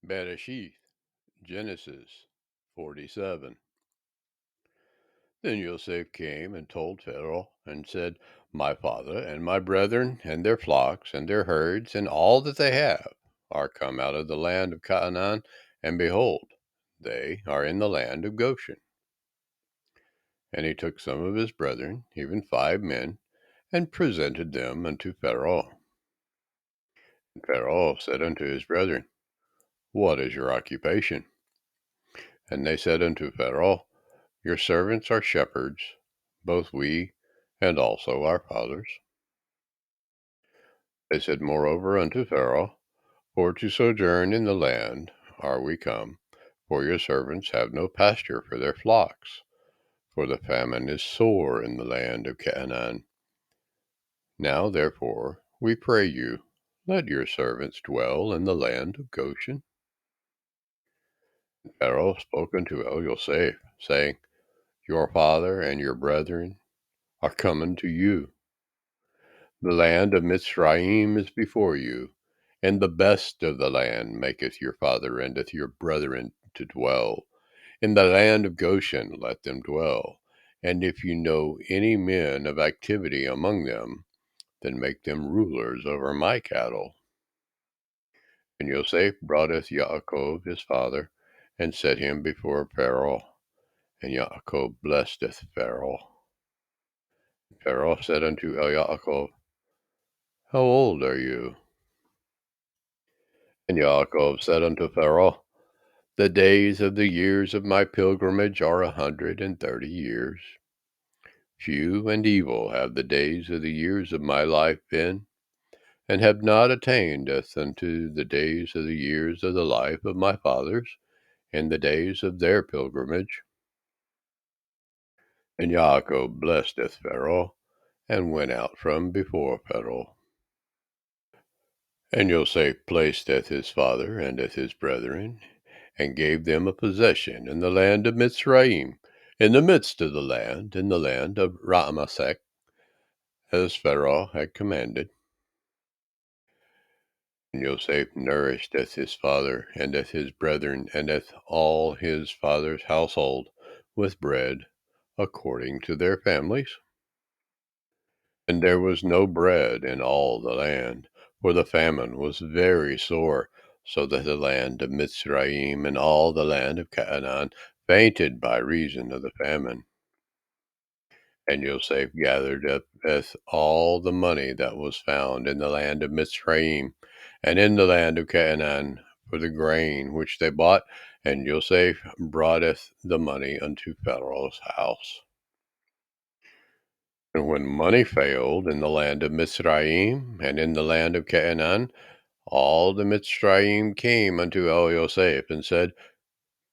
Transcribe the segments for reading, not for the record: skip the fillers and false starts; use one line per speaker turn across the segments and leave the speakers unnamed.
Bere'shiyth, Genesis 47. Then Joseph came and told Pharaoh and said, My father and my brethren and their flocks and their herds and all that they have are come out of the land of Canaan, and behold, they are in the land of Goshen. And he took some of his brethren, even 5 men, and presented them unto Pharaoh. And Pharaoh said unto his brethren, What is your occupation? And they said unto Pharaoh, Your servants are shepherds, both we and also our fathers. They said moreover unto Pharaoh, For to sojourn in the land are we come, for your servants have no pasture for their flocks, for the famine is sore in the land of Canaan. Now therefore, we pray you, let your servants dwell in the land of Goshen. And Pharaoh spoke unto Yosef, saying, Your father and your brethren are coming to you. The land of Mitzrayim is before you, and the best of the land maketh your father and your brethren to dwell. In the land of Goshen let them dwell. And if you know any men of activity among them, then make them rulers over my cattle. And Joseph broughteth Yaakov his father, and set him before Pharaoh. And Yaakov blesseth Pharaoh. Pharaoh said unto Yaakov, How old are you? And Yaakov said unto Pharaoh, The days of the years of my pilgrimage are 130 years. Few and evil have the days of the years of my life been, and have not attained unto the days of the years of the life of my fathers, in the days of their pilgrimage. And Yaakov blessed Pharaoh, and went out from before Pharaoh. And Joseph placed his father and his brethren, and gave them a possession in the land of Mitzrayim, in the midst of the land, in the land of Ramasech, as Pharaoh had commanded. And Joseph nourished his father and his brethren and all his father's household with bread, according to their families. And there was no bread in all the land, for the famine was very sore, so that the land of Mitzrayim and all the land of Canaan fainted by reason of the famine. And Joseph gathered up all the money that was found in the land of Mitzrayim and in the land of Canaan for the grain which they bought, and Joseph broughteth the money unto Pharaoh's house. And when money failed in the land of Mitzrayim and in the land of Canaan, all the Mitzrayim came unto Yosef and said,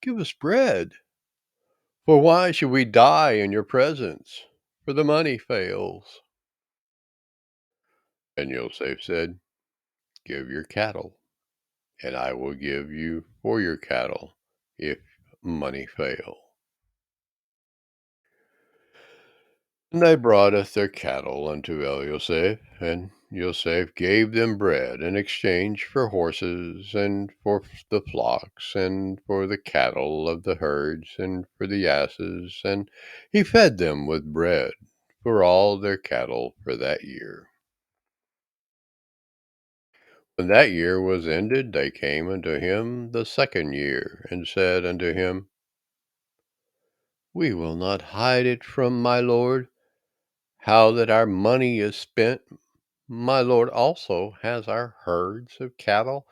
Give us bread, for why should we die in your presence? For the money fails. And Yosef said, Give your cattle, and I will give you for your cattle, if money fail. And they broughteth their cattle unto Yosef, and Yosef gave them bread in exchange for horses, and for the flocks, and for the cattle of the herds, and for the asses, and he fed them with bread for all their cattle for that year. When that year was ended, they came unto him the second year, and said unto him, We will not hide it from my lord, how that our money is spent. My lord also has our herds of cattle.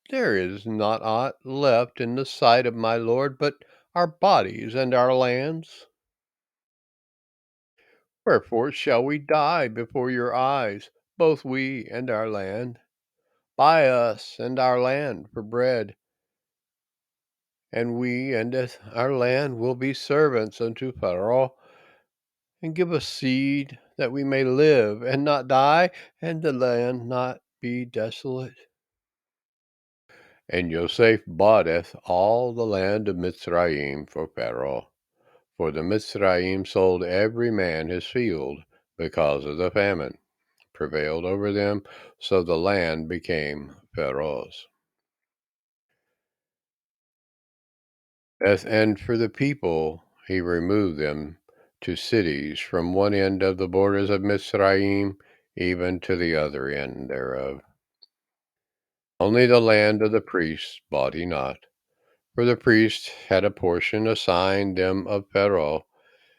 There is not aught left in the sight of my lord but our bodies and our lands. Wherefore shall we die before your eyes, both we and our land? Buy us and our land for bread, and we and our land will be servants unto Pharaoh, and give us seed that we may live and not die, and the land not be desolate. And Joseph boughteth all the land of Mitzrayim for Pharaoh, for the Mitzrayim sold every man his field, because of the famine prevailed over them, so the land became Pharaoh's. And for the people, he removed them to cities from one end of the borders of Mizraim even to the other end thereof. Only the land of the priests bought he not, for the priests had a portion assigned them of Pharaoh,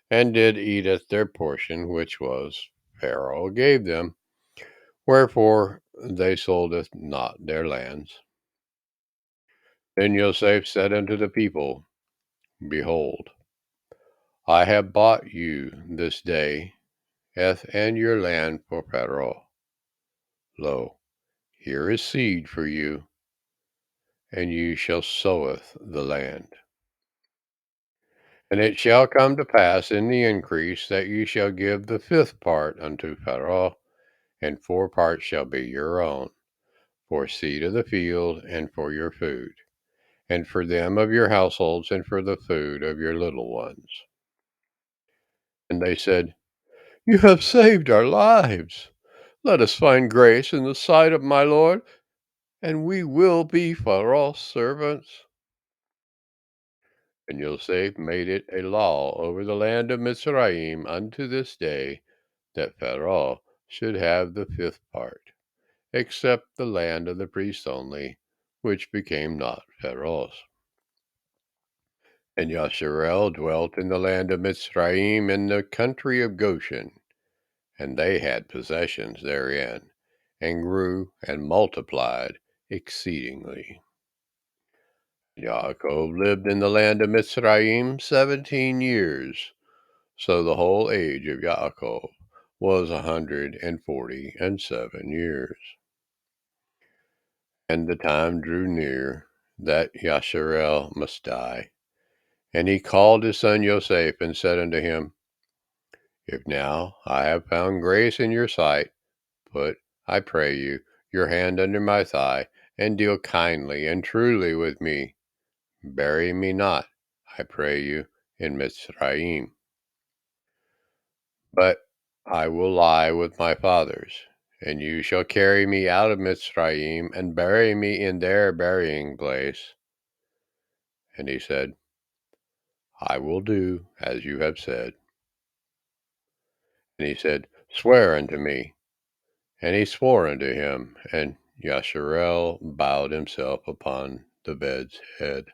and did eat at their portion, which was Pharaoh gave them. Wherefore they soldeth not their lands. Then Joseph said unto the people, Behold, I have bought you this day, and your land for Pharaoh. Lo, here is seed for you, and you shall soweth the land. And it shall come to pass in the increase that you shall give the fifth part unto Pharaoh, and 4 parts shall be your own, for seed of the field, and for your food, and for them of your households, and for the food of your little ones. And they said, You have saved our lives. Let us find grace in the sight of my Lord, and we will be Pharaoh's servants. And Joseph made it a law over the land of Mizraim unto this day, that Pharaoh should have the fifth part, except the land of the priests only, which became not Pharaoh's. And Yasharel dwelt in the land of Mizraim in the country of Goshen, and they had possessions therein, and grew and multiplied exceedingly. Yaakov lived in the land of Mizraim 17 years, so the whole age of Yaakov was 147 years. And the time drew near that Yasharel must die. And he called his son Joseph, and said unto him, If now I have found grace in your sight, put, I pray you, your hand under my thigh, and deal kindly and truly with me. Bury me not, I pray you, in Mizraim, but I will lie with my fathers, and you shall carry me out of Mizraim, and bury me in their burying place. And he said, I will do as you have said. And he said, Swear unto me. And he swore unto him, and Yasharel bowed himself upon the bed's head.